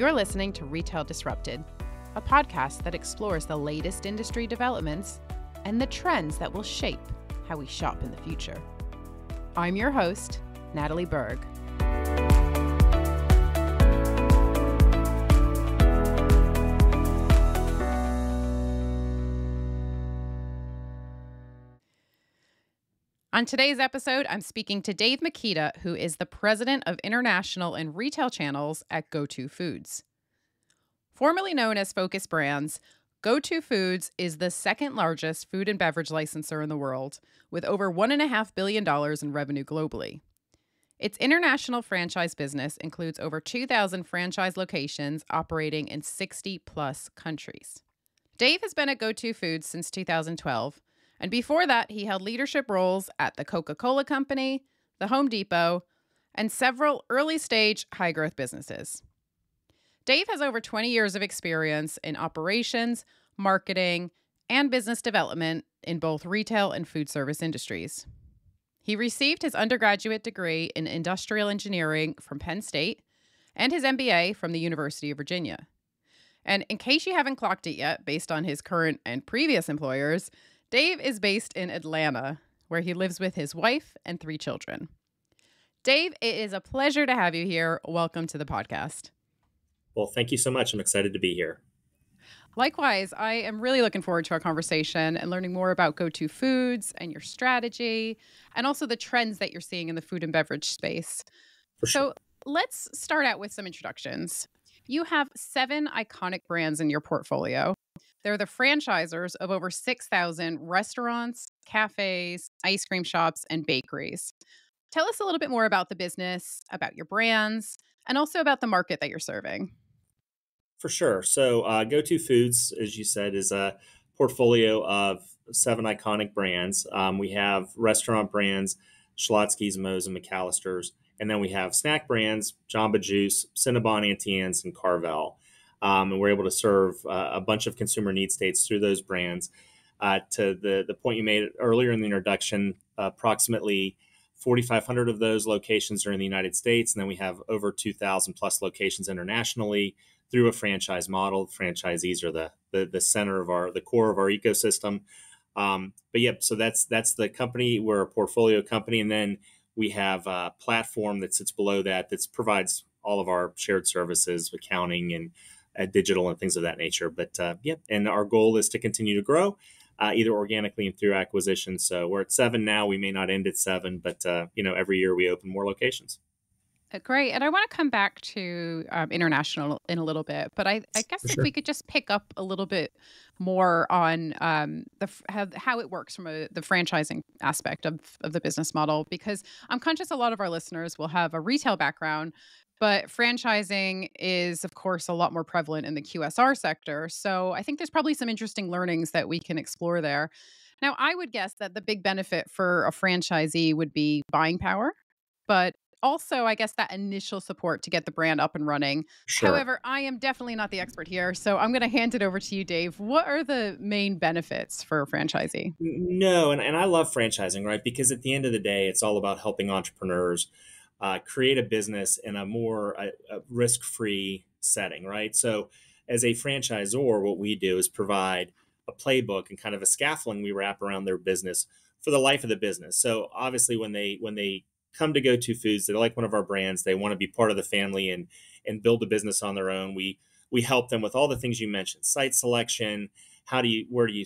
You're listening to Retail Disrupted, a podcast that explores the latest industry developments and the trends that will shape how we shop in the future. I'm your host, Natalie Berg. On today's episode, I'm speaking to Dave Mikita, who is the president of international and retail channels at GoTo Foods. Formerly known as Focus Brands, GoTo Foods is the second largest food and beverage licensor in the world, with over $1.5 billion in revenue globally. Its international franchise business includes over 2,000 franchise locations operating in 60-plus countries. Dave has been at GoTo Foods since 2012, and before that, he held leadership roles at the Coca-Cola Company, the Home Depot, and several early-stage high-growth businesses. Dave has over 20 years of experience in operations, marketing, and business development in both retail and food service industries. He received his undergraduate degree in industrial engineering from Penn State and his MBA from the University of Virginia. And in case you haven't clocked it yet, based on his current and previous employers, Dave is based in Atlanta, where he lives with his wife and 3 children. Dave, it is a pleasure to have you here. Welcome to the podcast. Well, thank you so much. I'm excited to be here. Likewise, I am really looking forward to our conversation and learning more about GoTo Foods and your strategy, and also the trends that you're seeing in the food and beverage space. For sure. So let's start out with some introductions. You have 7 iconic brands in your portfolio. They're the franchisors of over 6,000 restaurants, cafes, ice cream shops, and bakeries. Tell us a little bit more about the business, about your brands, and also about the market that you're serving. For sure. So GoTo Foods, as you said, is a portfolio of 7 iconic brands. We have restaurant brands, Schlotzsky's, Moe's, and McAllister's. And then we have snack brands, Jamba Juice, Cinnabon, Auntie Anne's, and Carvel. And we're able to serve a bunch of consumer need states through those brands. To the point you made earlier in the introduction, approximately 4,500 of those locations are in the United States, and then we have over 2,000 plus locations internationally through a franchise model. Franchisees are the center of the core of our ecosystem. But yeah, so that's the company. We're a portfolio company, and then we have a platform that sits below that provides all of our shared services, accounting and digital and things of that nature. But and our goal is to continue to grow, either organically and through acquisition. So we're at 7 now. We may not end at 7, but every year we open more locations. Great. And I want to come back to international in a little bit, but I guess if we could just pick up a little bit more on how it works from the franchising aspect of the business model, because I'm conscious a lot of our listeners will have a retail background, but franchising is, of course, a lot more prevalent in the QSR sector. So I think there's probably some interesting learnings that we can explore there. Now, I would guess that the big benefit for a franchisee would be buying power, but also, I guess, that initial support to get the brand up and running. Sure. However, I am definitely not the expert here, so I'm going to hand it over to you, Dave. What are the main benefits for a franchisee? No, and I love franchising, right? Because at the end of the day, it's all about helping entrepreneurs create a business in a more risk-free setting, right? So as a franchisor, what we do is provide a playbook and kind of a scaffolding we wrap around their business for the life of the business. So obviously when they come to GoTo Foods, they like one of our brands, they want to be part of the family and build a business on their own. We help them with all the things you mentioned: site selection, where do you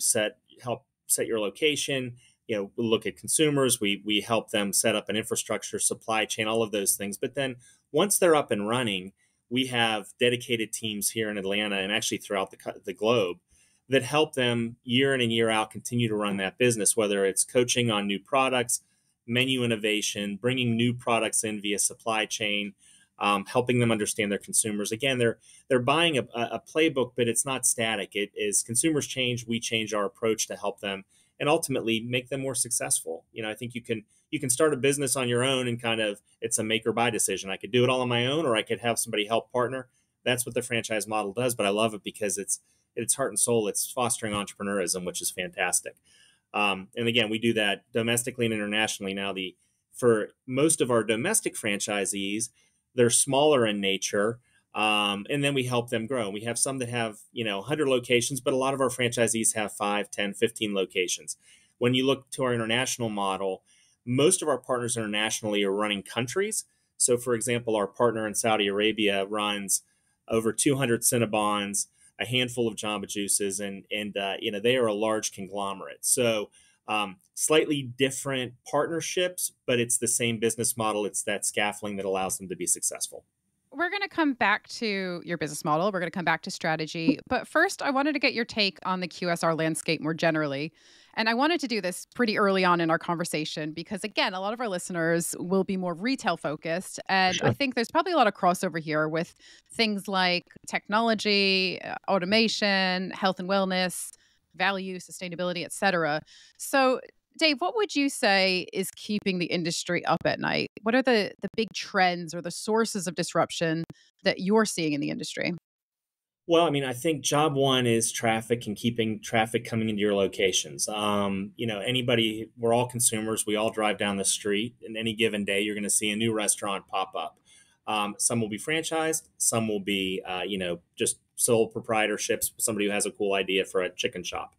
help set your location, we look at consumers, we help them set up an infrastructure, supply chain, all of those things. But then once they're up and running, we have dedicated teams here in Atlanta and actually throughout the globe that help them year in and year out continue to run that business, whether it's coaching on new products, menu innovation, bringing new products in via supply chain, helping them understand their consumers. Again, they're buying a playbook, but it's not static. It is consumers change, we change our approach to help them and ultimately make them more successful. I think you can start a business on your own and kind of, it's a make or buy decision. I could do it all on my own, or I could have somebody help partner. That's what the franchise model does, but I love it because it's heart and soul. It's fostering entrepreneurism, which is fantastic. And again, we do that domestically and internationally. Now, for most of our domestic franchisees, they're smaller in nature. And then we help them grow. We have some that have, 100 locations, but a lot of our franchisees have 5, 10, 15 locations. When you look to our international model, most of our partners internationally are running countries. So, for example, our partner in Saudi Arabia runs over 200 Cinnabons, a handful of Jamba Juices, and they are a large conglomerate. So, slightly different partnerships, but it's the same business model. It's that scaffolding that allows them to be successful. We're going to come back to your business model. We're going to come back to strategy. But first, I wanted to get your take on the QSR landscape more generally. And I wanted to do this pretty early on in our conversation because, again, a lot of our listeners will be more retail focused. And I Sure. think there's probably a lot of crossover here with things like technology, automation, health and wellness, value, sustainability, et cetera. So, Dave, what would you say is keeping the industry up at night? What are the big trends or the sources of disruption that you're seeing in the industry? Well, I mean, I think job one is traffic and keeping traffic coming into your locations. We're all consumers. We all drive down the street, and any given day, you're going to see a new restaurant pop up. Some will be franchised, some will be, just sole proprietorships. Somebody who has a cool idea for a chicken shop.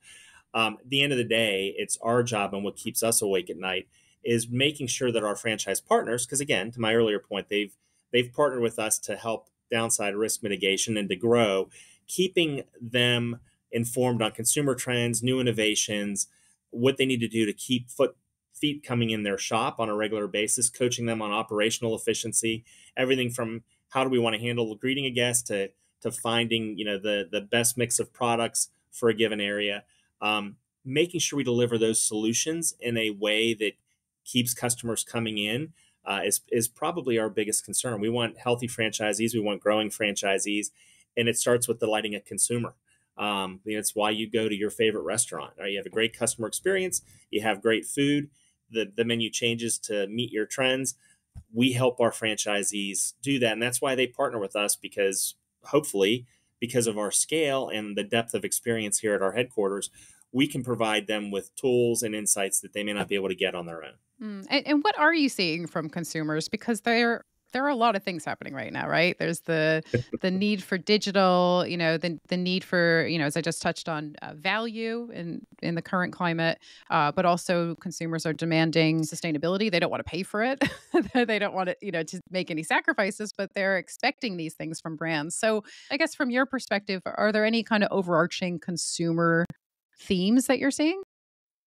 At the end of the day, it's our job, and what keeps us awake at night is making sure that our franchise partners, because again, to my earlier point, they've partnered with us to help downside risk mitigation and to grow, keeping them informed on consumer trends, new innovations, what they need to do to keep feet coming in their shop on a regular basis, coaching them on operational efficiency, everything from how do we want to handle greeting a guest to finding the best mix of products for a given area, making sure we deliver those solutions in a way that keeps customers coming in is probably our biggest concern. We want healthy franchisees. We want growing franchisees, and it starts with delighting a consumer. It's why you go to your favorite restaurant. Right? You have a great customer experience. You have great food. The menu changes to meet your trends. We help our franchisees do that, and that's why they partner with us because hopefully, because of our scale and the depth of experience here at our headquarters, we can provide them with tools and insights that they may not be able to get on their own. And what are you seeing from consumers? Because there are a lot of things happening right now, right? There's the need for digital, the need for, as I just touched on, value in the current climate, but also consumers are demanding sustainability. They don't want to pay for it. They don't want to make any sacrifices, but they're expecting these things from brands. So I guess from your perspective, are there any kind of overarching consumer themes that you're seeing?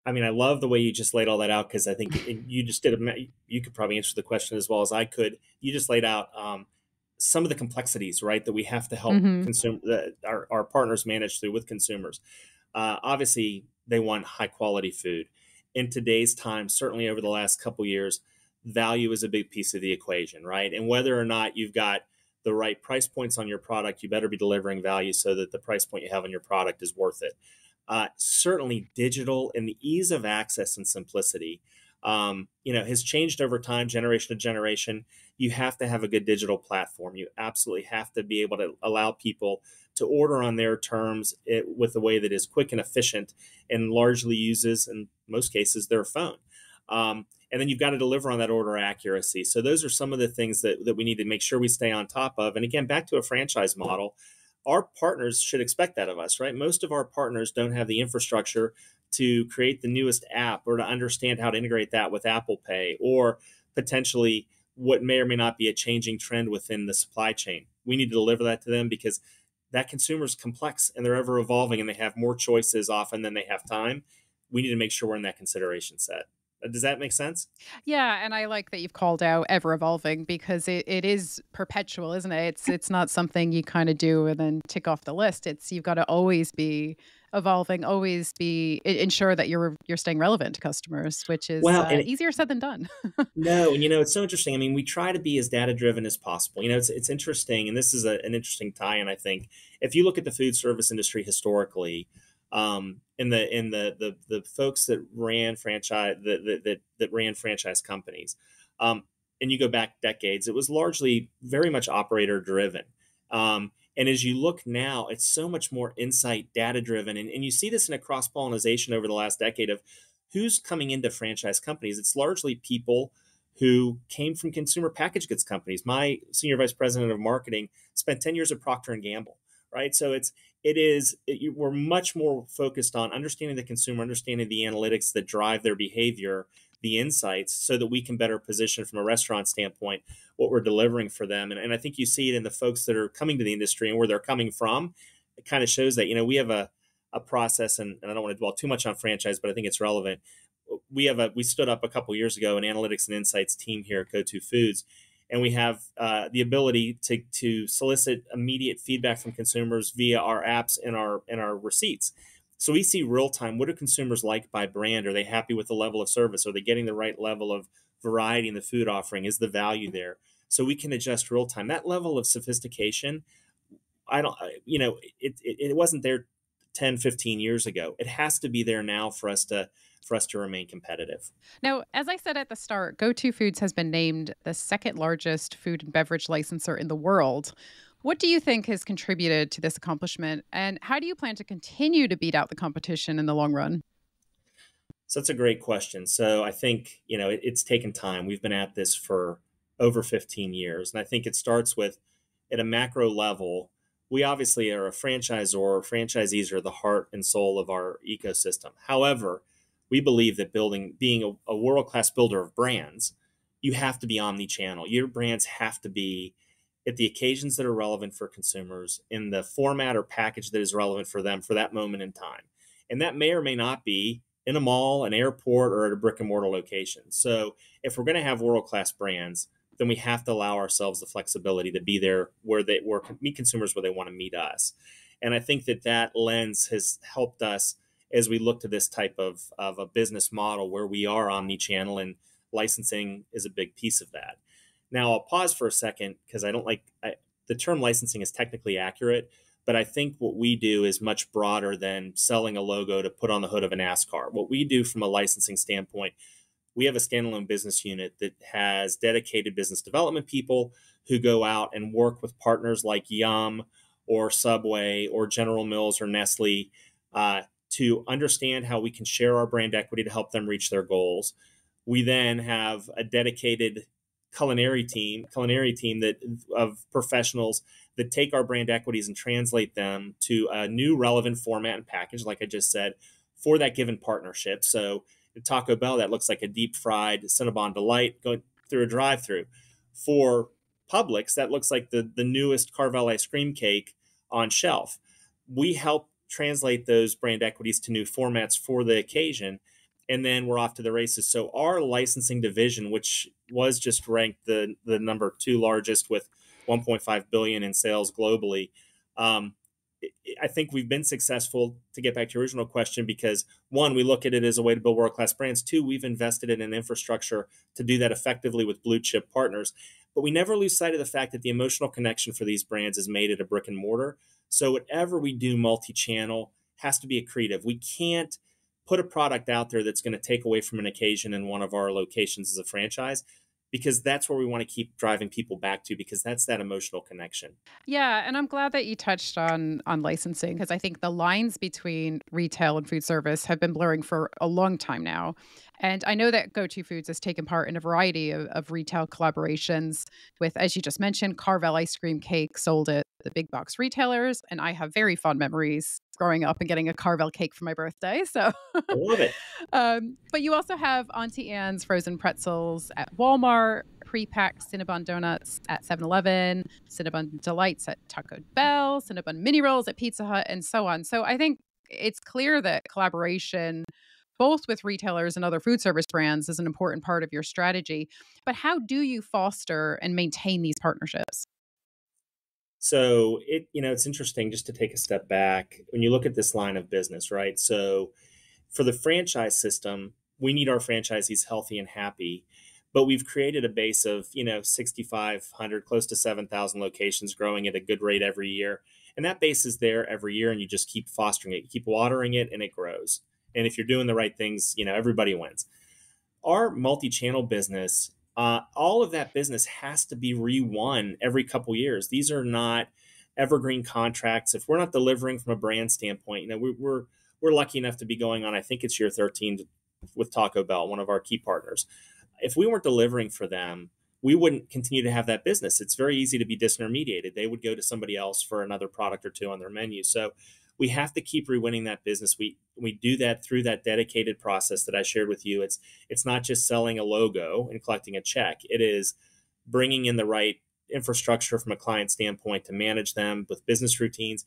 I mean, I love the way you just laid all that out because I think you just did you could probably answer the question as well as I could. You just laid out some of the complexities, right, that we have to help Hmm. our partners manage through with consumers. Obviously, they want high quality food. In today's time, certainly over the last couple years, value is a big piece of the equation, right? And whether or not you've got the right price points on your product, you better be delivering value so that the price point you have on your product is worth it. Certainly digital and the ease of access and simplicity, has changed over time, generation to generation. You have to have a good digital platform. You absolutely have to be able to allow people to order on their terms with a way that is quick and efficient and largely uses, in most cases, their phone. And then you've got to deliver on that order accuracy. So those are some of the things that we need to make sure we stay on top of. And again, back to a franchise model, our partners should expect that of us, right? Most of our partners don't have the infrastructure to create the newest app or to understand how to integrate that with Apple Pay or potentially what may or may not be a changing trend within the supply chain. We need to deliver that to them because that consumer is complex and they're ever evolving and they have more choices often than they have time. We need to make sure we're in that consideration set. Does that make sense? Yeah, and I like that you've called out ever evolving because it is perpetual, isn't it? It's not something you kind of do and then tick off the list. It's you've got to always be evolving, always be ensure that you're staying relevant to customers, which is Well, and easier said than done. no, and it's so interesting. I mean, we try to be as data driven as possible. It's interesting, and this is an interesting tie-in. I think if you look at the food service industry historically, and the folks that ran franchise companies, um, and you go back decades, it was largely very much operator driven. And as you look now, it's so much more insight, data driven, and you see this in a cross pollination over the last decade of who's coming into franchise companies. It's largely people who came from consumer packaged goods companies. My senior vice president of marketing spent 10 years at Procter and Gamble, right? So we're much more focused on understanding the consumer, understanding the analytics that drive their behavior, the insights, so that we can better position from a restaurant standpoint what we're delivering for them. And I think you see it in the folks that are coming to the industry and where they're coming from. It kind of shows that, we have a process, and I don't want to dwell too much on franchise, but I think it's relevant. We stood up a couple years ago an analytics and insights team here at GoTo Foods, and we have the ability to solicit immediate feedback from consumers via our apps and our receipts. So we see real time, what do consumers like by brand? Are they happy with the level of service? Are they getting the right level of variety in the food offering? Is the value there? So we can adjust real time. That level of sophistication, it wasn't there 10, 15 years ago. It has to be there now for us to remain competitive. Now, as I said at the start, GoTo Foods has been named the second largest food and beverage licensor in the world. What do you think has contributed to this accomplishment, and how do you plan to continue to beat out the competition in the long run? So that's a great question. So I think, it's taken time. We've been at this for over 15 years. And I think it starts with, at a macro level, we obviously are a franchisor. Franchisees are the heart and soul of our ecosystem. However, we believe that being a world-class builder of brands, you have to be omni-channel. Your brands have to be at the occasions that are relevant for consumers, in the format or package that is relevant for them for that moment in time. And that may or may not be in a mall, an airport, or at a brick and mortar location. So if we're going to have world-class brands, then we have to allow ourselves the flexibility to be there where meet consumers where they want to meet us. And I think that lens has helped us as we look to this type of a business model where we are omni-channel, and licensing is a big piece of that. Now, I'll pause for a second because the term licensing is technically accurate, but I think what we do is much broader than selling a logo to put on the hood of a NASCAR. What we do from a licensing standpoint, we have a standalone business unit that has dedicated business development people who go out and work with partners like Yum or Subway or General Mills or Nestle to understand how we can share our brand equity to help them reach their goals. We then have a dedicated culinary team of professionals that take our brand equities and translate them to a new relevant format and package, like I just said, for that given partnership. So at Taco Bell, that looks like a deep fried Cinnabon delight going through a drive-through. For Publix, that looks like the newest Carvel ice cream cake on shelf. We help translate those brand equities to new formats for the occasion, and then we're off to the races. So our licensing division, which was just ranked the number 2 largest with 1.5 billion in sales globally, I think we've been successful, to get back to your original question, because one, we look at it as a way to build world-class brands. Two, we've invested in an infrastructure to do that effectively with blue chip partners. But we never lose sight of the fact that the emotional connection for these brands is made at a brick and mortar. So whatever we do multi-channel has to be accretive. We can't put a product out there that's going to take away from an occasion in one of our locations as a franchise, because that's where we want to keep driving people back to, because that's that emotional connection. Yeah, and I'm glad that you touched on licensing, because I think the lines between retail and food service have been blurring for a long time now. And I know that GoTo Foods has taken part in a variety of retail collaborations with, as you just mentioned, Carvel ice cream cake sold at the big box retailers. And I have very fond memories growing up and getting a Carvel cake for my birthday. So, I love it. but you also have Auntie Anne's frozen pretzels at Walmart, pre-packed Cinnabon donuts at 7-Eleven, Cinnabon delights at Taco Bell, Cinnabon mini rolls at Pizza Hut, and so on. So I think it's clear that collaboration, both with retailers and other food service brands, is an important part of your strategy. But how do you foster and maintain these partnerships? So it's interesting just to take a step back when you look at this line of business, right? So for the franchise system, we need our franchisees healthy and happy, but we've created a base of 6,500, close to 7,000 locations, growing at a good rate every year. And that base is there every year, and you just keep fostering it, you keep watering it, and it grows. And if you're doing the right things, everybody wins. Our multi-channel business, all of that business has to be re-won every couple years. These are not evergreen contracts. If we're not delivering from a brand standpoint, we're lucky enough to be going on, I think it's year 13 with Taco Bell, one of our key partners. if we weren't delivering for them, we wouldn't continue to have that business. It's very easy to be disintermediated. They would go to somebody else for another product or two on their menu. So we have to keep rewinning that business. We do that through that dedicated process that I shared with you. It's not just selling a logo and collecting a check. It is bringing in the right infrastructure from a client standpoint to manage them with business routines.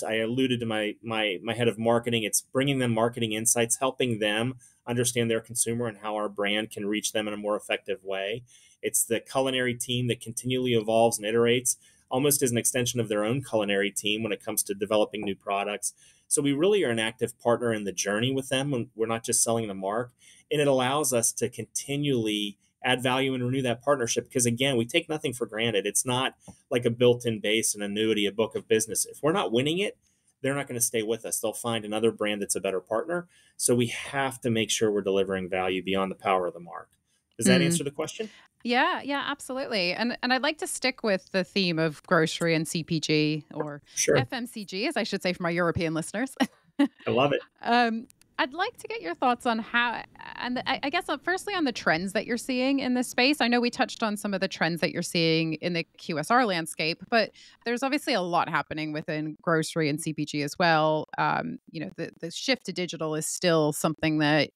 I alluded to my head of marketing. It's bringing them marketing insights, helping them understand their consumer and how our brand can reach them in a more effective way. It's the culinary team that continually evolves and iterates, almost as an extension of their own culinary team when it comes to developing new products. So we really are an active partner in the journey with them when we're not just selling the mark. And it allows us to continually add value and renew that partnership because, again, we take nothing for granted. It's not like a built-in base, an annuity, a book of business. If we're not winning it, they're not going to stay with us. They'll find another brand that's a better partner. So we have to make sure we're delivering value beyond the power of the mark. Does that Mm. answer the question? Yeah, yeah, absolutely. And I'd like to stick with the theme of grocery and CPG or Sure. FMCG, as I should say for my European listeners. I love it. um, I'd like to get your thoughts on how, and I guess firstly on the trends that you're seeing in this space. I know we touched on some of the trends that you're seeing in the QSR landscape, but there's obviously a lot happening within grocery and CPG as well. The shift to digital is still something that,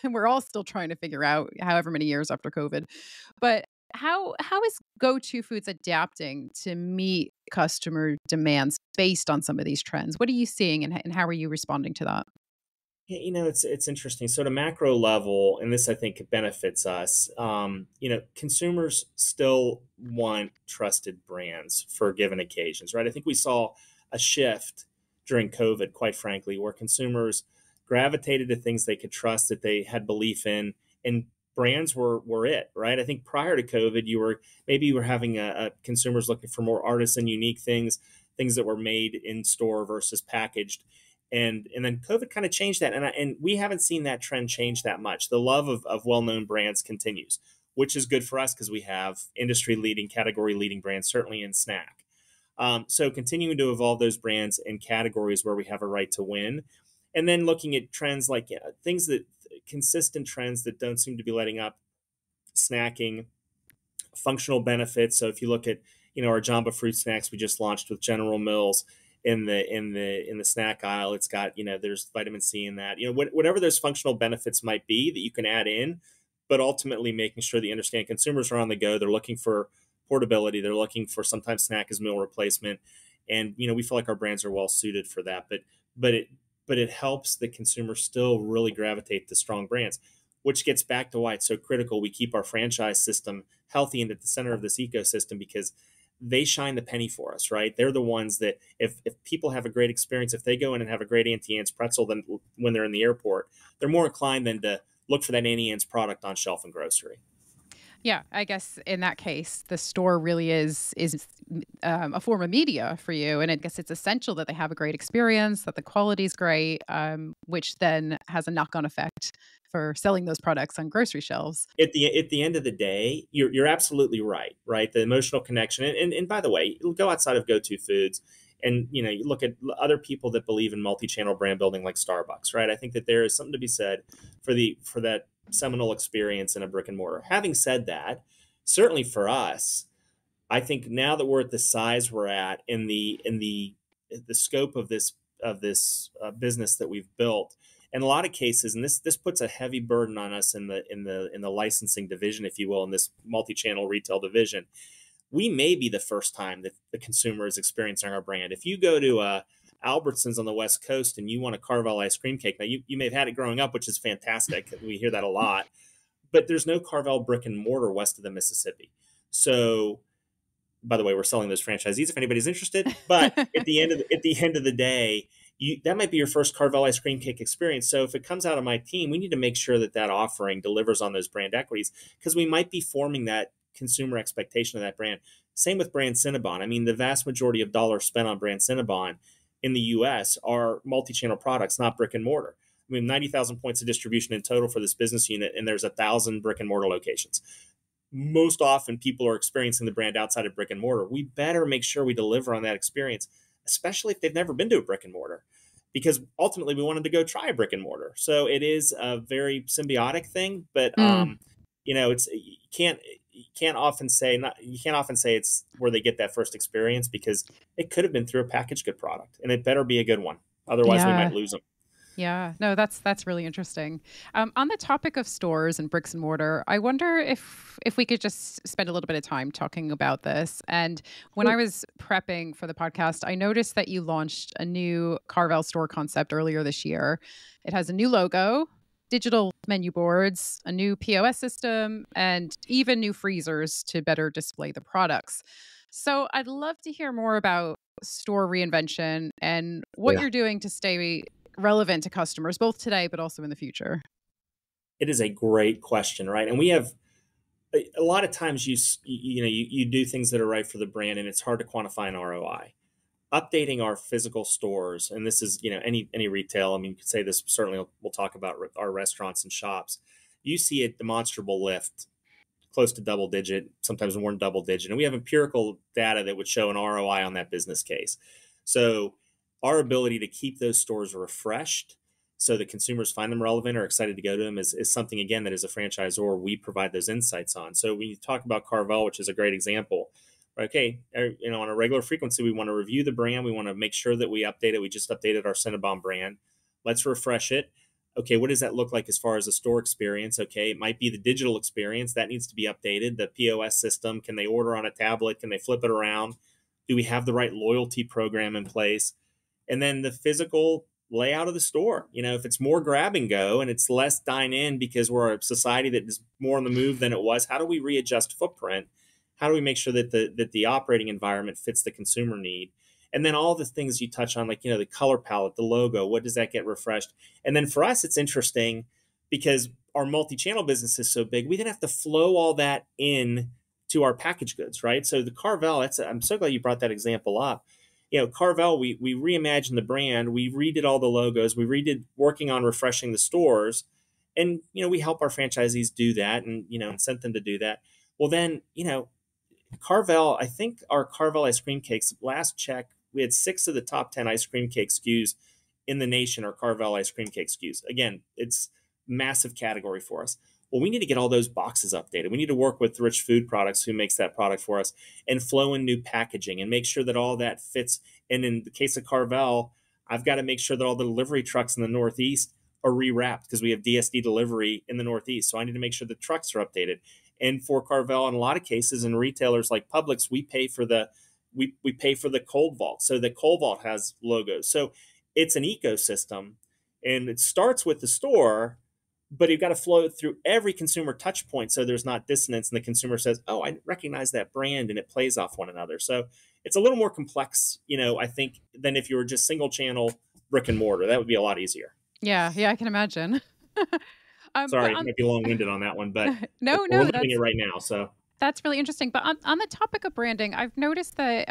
we're all still trying to figure out however many years after COVID. But how is GoTo Foods adapting to meet customer demands based on some of these trends? What are you seeing and how are you responding to that? Yeah, it's interesting. So, at a macro level, and this I think benefits us. Consumers still want trusted brands for given occasions, right? I think we saw a shift during COVID, quite frankly, where consumers gravitated to things they could trust, that they had belief in, and brands were it, right? I think prior to COVID, you were having a consumers looking for more artisan, unique things that were made in store versus packaged, and then COVID kind of changed that, and we haven't seen that trend change that much. The love of well known brands continues, which is good for us because we have industry leading, category leading brands, certainly in snack. So continuing to evolve those brands in categories where we have a right to win, and then looking at trends like things that consistent trends that don't seem to be letting up: snacking, functional benefits. So if you look at our Jamba fruit snacks we just launched with General Mills in the snack aisle, it's got there's vitamin C in that. Whatever those functional benefits might be that you can add in, but ultimately making sure that you understand consumers are on the go. They're looking for portability. They're looking for sometimes snack as meal replacement, and we feel like our brands are well suited for that. But it helps the consumer still really gravitate to strong brands, which gets back to why it's so critical we keep our franchise system healthy and at the center of this ecosystem, because they shine the penny for us, right? They're the ones that if people have a great experience, if they go in and have a great Auntie Anne's pretzel then when they're in the airport, they're more inclined than to look for that Auntie Anne's product on shelf in grocery. Yeah, I guess in that case, the store really is a form of media for you, and I guess it's essential that they have a great experience, that the quality is great, which then has a knock on effect for selling those products on grocery shelves. At the end of the day, you're absolutely right, right? The emotional connection, and by the way, go outside of GoTo Foods, and you look at other people that believe in multi-channel brand building like Starbucks, right? I think that there is something to be said for that seminal experience in a brick and mortar. Having said that, certainly for us, I think now that we're at the size we're at in the scope of this business that we've built, in a lot of cases, and this puts a heavy burden on us in the licensing division, if you will, in this multi-channel retail division. We may be the first time that the consumer is experiencing our brand. If you go to Albertsons on the West Coast and you want a Carvel ice cream cake, now you may have had it growing up, which is fantastic. We hear that a lot, but there's no Carvel brick and mortar west of the Mississippi. So, by the way, we're selling those franchisees if anybody's interested. But at the end of the day, that might be your first Carvel ice cream cake experience. So if it comes out of my team, we need to make sure that offering delivers on those brand equities, because we might be forming that consumer expectation of that brand. Same with brand Cinnabon. I mean, the vast majority of dollars spent on brand Cinnabon in the U.S. are multi-channel products, not brick and mortar. I mean, 90,000 points of distribution in total for this business unit, and there's 1,000 brick and mortar locations. Most often people are experiencing the brand outside of brick and mortar. We better make sure we deliver on that experience, especially if they've never been to a brick and mortar, because ultimately we want them to go try a brick and mortar. So it is a very symbiotic thing, but Mm. You can't often say it's where they get that first experience, because it could have been through a packaged good product, and it better be a good one. Otherwise, we might Yeah. lose them. Yeah, no, that's really interesting. On the topic of stores and bricks and mortar, I wonder if we could just spend a little bit of time talking about this. And when I was prepping for the podcast, I noticed that you launched a new Carvel store concept earlier this year. It has a new logo, digital menu boards, a new POS system, and even new freezers to better display the products. So I'd love to hear more about store reinvention and what Yeah. you're doing to stay relevant to customers, both today but also in the future? It is a great question, right? And we have a lot of times you do things that are right for the brand, and it's hard to quantify an ROI. Updating our physical stores, and this is any retail. I mean, you could say this, certainly we'll talk about our restaurants and shops. You see a demonstrable lift, close to double digit, sometimes more than double digit. And we have empirical data that would show an ROI on that business case. So our ability to keep those stores refreshed so that consumers find them relevant or excited to go to them is something, again, that as a franchisor, we provide those insights on. So when you talk about Carvel, which is a great example, okay, on a regular frequency, we want to review the brand. We want to make sure that we update it. We just updated our Cinnabon brand. Let's refresh it. Okay, what does that look like as far as the store experience? Okay, it might be the digital experience that needs to be updated. The POS system, can they order on a tablet? Can they flip it around? Do we have the right loyalty program in place? And then the physical layout of the store. If it's more grab and go and it's less dine in because we're a society that is more on the move than it was, how do we readjust footprint? How do we make sure that the operating environment fits the consumer need? And then all the things you touch on, like the color palette, the logo, what does that get refreshed? And then for us, it's interesting because our multi-channel business is so big, we then have to flow all that in to our packaged goods, right? So the Carvel, I'm so glad you brought that example up. Carvel, we reimagined the brand, we redid all the logos, we redid working on refreshing the stores, and we help our franchisees do that, and incent them to do that. Well, then Carvel, I think our Carvel ice cream cakes, last check, we had 6 of the top 10 ice cream cake SKUs in the nation are Carvel ice cream cake SKUs. Again, it's massive category for us. Well, we need to get all those boxes updated. We need to work with Rich Food Products, who makes that product for us, and flow in new packaging and make sure that all that fits. And in the case of Carvel, I've got to make sure that all the delivery trucks in the Northeast are rewrapped because we have DSD delivery in the Northeast. So I need to make sure the trucks are updated. And for Carvel, in a lot of cases, in retailers like Publix, we pay for the cold vault. So the cold vault has logos. So it's an ecosystem, and it starts with the store, but you've got to flow it through every consumer touch point so there's not dissonance and the consumer says, oh, I recognize that brand, and it plays off one another. So it's a little more complex, I think, than if you were just single channel brick and mortar. That would be a lot easier. Yeah, yeah, I can imagine. But Sorry, I might be long winded on that one, but no, we're no, living it right now. So that's really interesting. But on the topic of branding, I've noticed that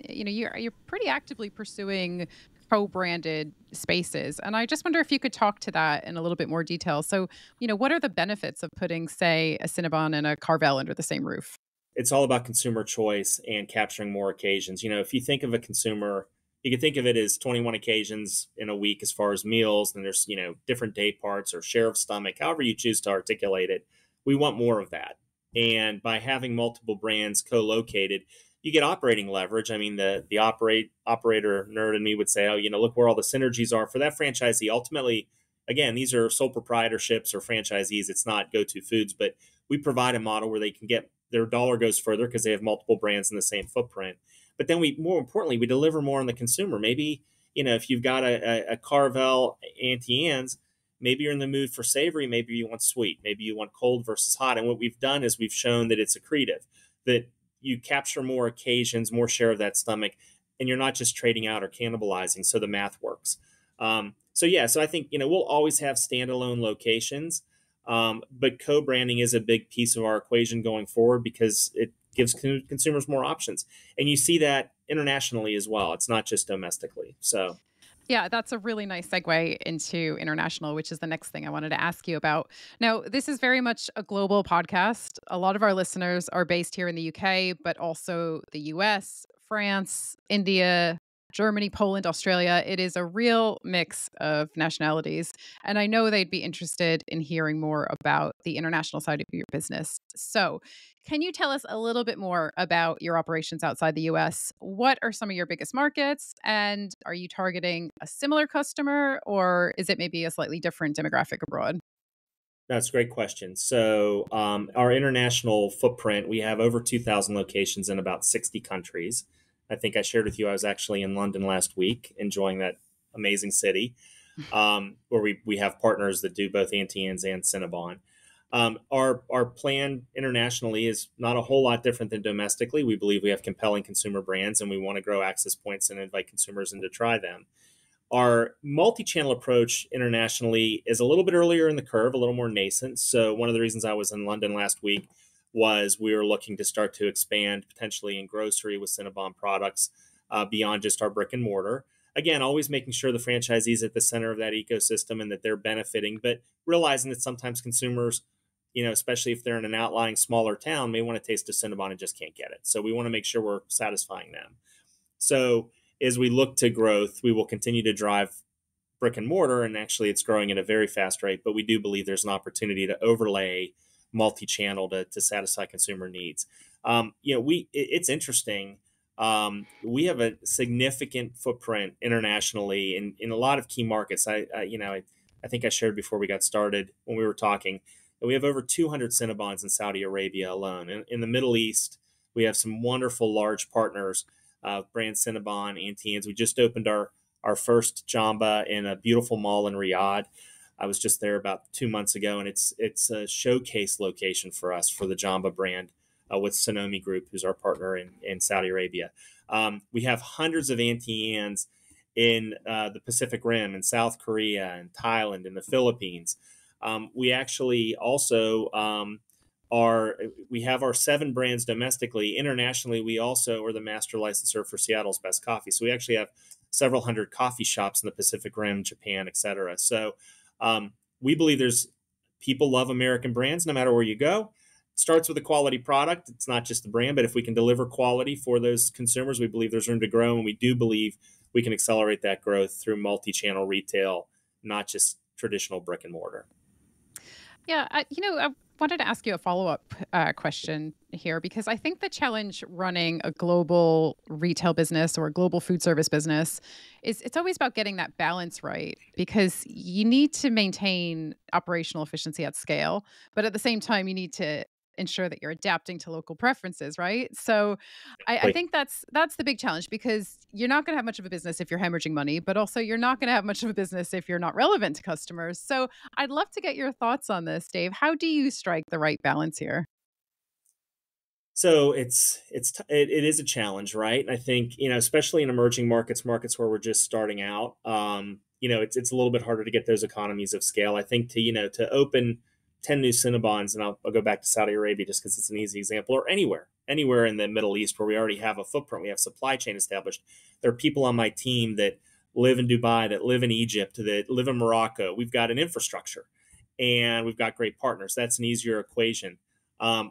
you're pretty actively pursuing co-branded spaces, and I just wonder if you could talk to that in a little bit more detail. So, what are the benefits of putting, say, a Cinnabon and a Carvel under the same roof? it's all about consumer choice and capturing more occasions. If you think of a consumer, you can think of it as 21 occasions in a week as far as meals, and there's, different day parts or share of stomach, however you choose to articulate it. We want more of that. And by having multiple brands co-located, you get operating leverage. I mean, the operator nerd in me would say, oh, look where all the synergies are for that franchisee. Ultimately, again, these are sole proprietorships or franchisees. It's not GoTo Foods, but we provide a model where they can get their dollar goes further because they have multiple brands in the same footprint. But then more importantly, we deliver more on the consumer. Maybe, if you've got a Carvel Auntie Anne's, maybe you're in the mood for savory. Maybe you want sweet. Maybe you want cold versus hot. And what we've done is we've shown that it's accretive, that you capture more occasions, more share of that stomach, and you're not just trading out or cannibalizing. So the math works. So I think, we'll always have standalone locations, but co-branding is a big piece of our equation going forward because it gives consumers more options. And you see that internationally as well. It's not just domestically. So Yeah, that's a really nice segue into international, which is the next thing I wanted to ask you about. Now, this is very much a global podcast. A lot of our listeners are based here in the UK, but also the US, France, India, Germany, Poland, Australia. It is a real mix of nationalities. And I know they'd be interested in hearing more about the international side of your business. So, can you tell us a little bit more about your operations outside the US? What are some of your biggest markets? And are you targeting a similar customer or is it maybe a slightly different demographic abroad? That's a great question. So, our international footprint, we have over 2,000 locations in about 60 countries. I think I shared with you I was actually in London last week, enjoying that amazing city, where we have partners that do both Auntie Anne's and Cinnabon. Our plan internationally is not a whole lot different than domestically. We believe we have compelling consumer brands, and we want to grow access points and invite consumers in to try them. Our multi-channel approach internationally is a little bit earlier in the curve, a little more nascent. So one of the reasons I was in London last week was we were looking to start to expand potentially in grocery with Cinnabon products beyond just our brick and mortar. Again, always making sure the franchisees at the center of that ecosystem and that they're benefiting, but realizing that sometimes consumers, especially if they're in an outlying smaller town, may want to taste a Cinnabon and just can't get it. So we want to make sure we're satisfying them. So as we look to growth, we will continue to drive brick and mortar, and actually it's growing at a very fast rate, but we do believe there's an opportunity to overlay multi-channel to satisfy consumer needs. It's interesting. We have a significant footprint internationally in a lot of key markets. I think I shared before we got started when we were talking that we have over 200 Cinnabons in Saudi Arabia alone. In the Middle East, we have some wonderful large partners, brand Cinnabon, Auntie Anne's. We just opened our first Jamba in a beautiful mall in Riyadh. I was just there about 2 months ago, and it's a showcase location for us for the Jamba brand with Sonomi Group, who's our partner in Saudi Arabia. We have hundreds of Auntie Anne's in the Pacific Rim, in South Korea, and Thailand, and the Philippines. We actually also we have our 7 brands domestically. Internationally, we also are the master licensor for Seattle's Best Coffee. So we actually have several hundred coffee shops in the Pacific Rim, Japan, et cetera. So we believe people love American brands no matter where you go. It starts with a quality product. It's not just the brand, but if we can deliver quality for those consumers, we believe there's room to grow. And we do believe we can accelerate that growth through multi-channel retail, not just traditional brick and mortar. Yeah, I wanted to ask you a follow-up question here because I think the challenge running a global retail business or a global food service business is it's always about getting that balance right because you need to maintain operational efficiency at scale, but at the same time you need to ensure that you're adapting to local preferences, right? So I think that's the big challenge because you're not going to have much of a business if you're hemorrhaging money, but also you're not going to have much of a business if you're not relevant to customers. So I'd love to get your thoughts on this, Dave. How do you strike the right balance here? So it is a challenge, right? And I think especially in emerging markets where we're just starting out, it's a little bit harder to get those economies of scale. I think to open 10 new Cinnabons, and I'll go back to Saudi Arabia just because it's an easy example, or anywhere in the Middle East where we already have a footprint, we have supply chain established. There are people on my team that live in Dubai, that live in Egypt, that live in Morocco. We've got an infrastructure, and we've got great partners. That's an easier equation.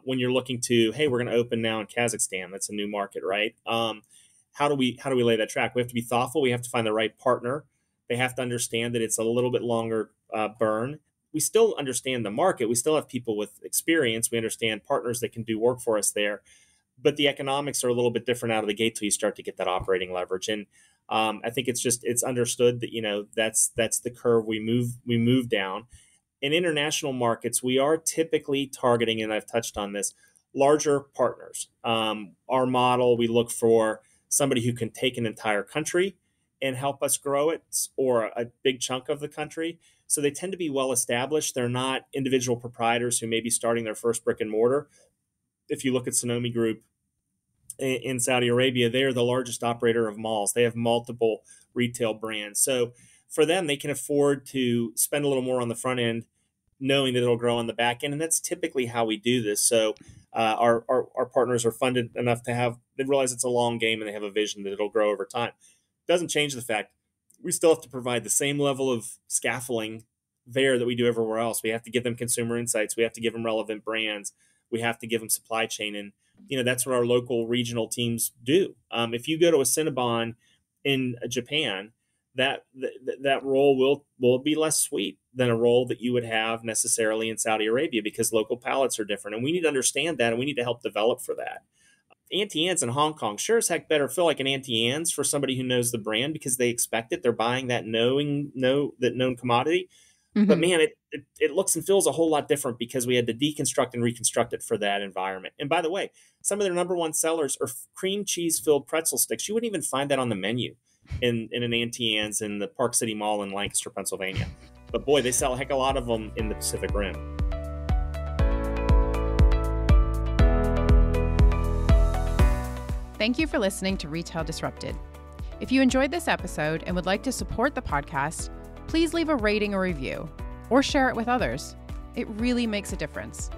When you're looking to, hey, we're going to open now in Kazakhstan, that's a new market, right? How do we lay that track? We have to be thoughtful. We have to find the right partner. They have to understand that it's a little bit longer burn. We still understand the market. We still have people with experience. We understand partners that can do work for us there. But the economics are a little bit different out of the gate till you start to get that operating leverage. And I think it's understood that that's the curve we move down. In international markets, we are typically targeting, and I've touched on this, larger partners. Our model, we look for somebody who can take an entire country and help us grow it, or a big chunk of the country. So they tend to be well established. They're not individual proprietors who may be starting their first brick and mortar. If you look at Sonomi Group in Saudi Arabia, they're the largest operator of malls. They have multiple retail brands. So for them, they can afford to spend a little more on the front end, knowing that it'll grow on the back end. And that's typically how we do this. So our partners are funded enough they realize it's a long game and they have a vision that it'll grow over time. Doesn't change the fact we still have to provide the same level of scaffolding there that we do everywhere else. We have to give them consumer insights. We have to give them relevant brands. We have to give them supply chain. And, that's what our local regional teams do. If you go to a Cinnabon in Japan, that roll will be less sweet than a roll that you would have necessarily in Saudi Arabia, because local palates are different, and we need to understand that, and we need to help develop for that. Auntie Anne's in Hong Kong sure as heck better feel like an Auntie Anne's for somebody who knows the brand, because they expect it. They're buying that known commodity. But Mm-hmm. man, it looks and feels a whole lot different because we had to deconstruct and reconstruct it for that environment. And by the way, some of their number one sellers are cream cheese filled pretzel sticks. You wouldn't even find that on the menu in an Auntie Anne's in the Park City Mall in Lancaster, Pennsylvania. But boy, they sell a heck of a lot of them in the Pacific Rim. Thank you for listening to Retail Disrupted. If you enjoyed this episode and would like to support the podcast, please leave a rating or review or share it with others. It really makes a difference.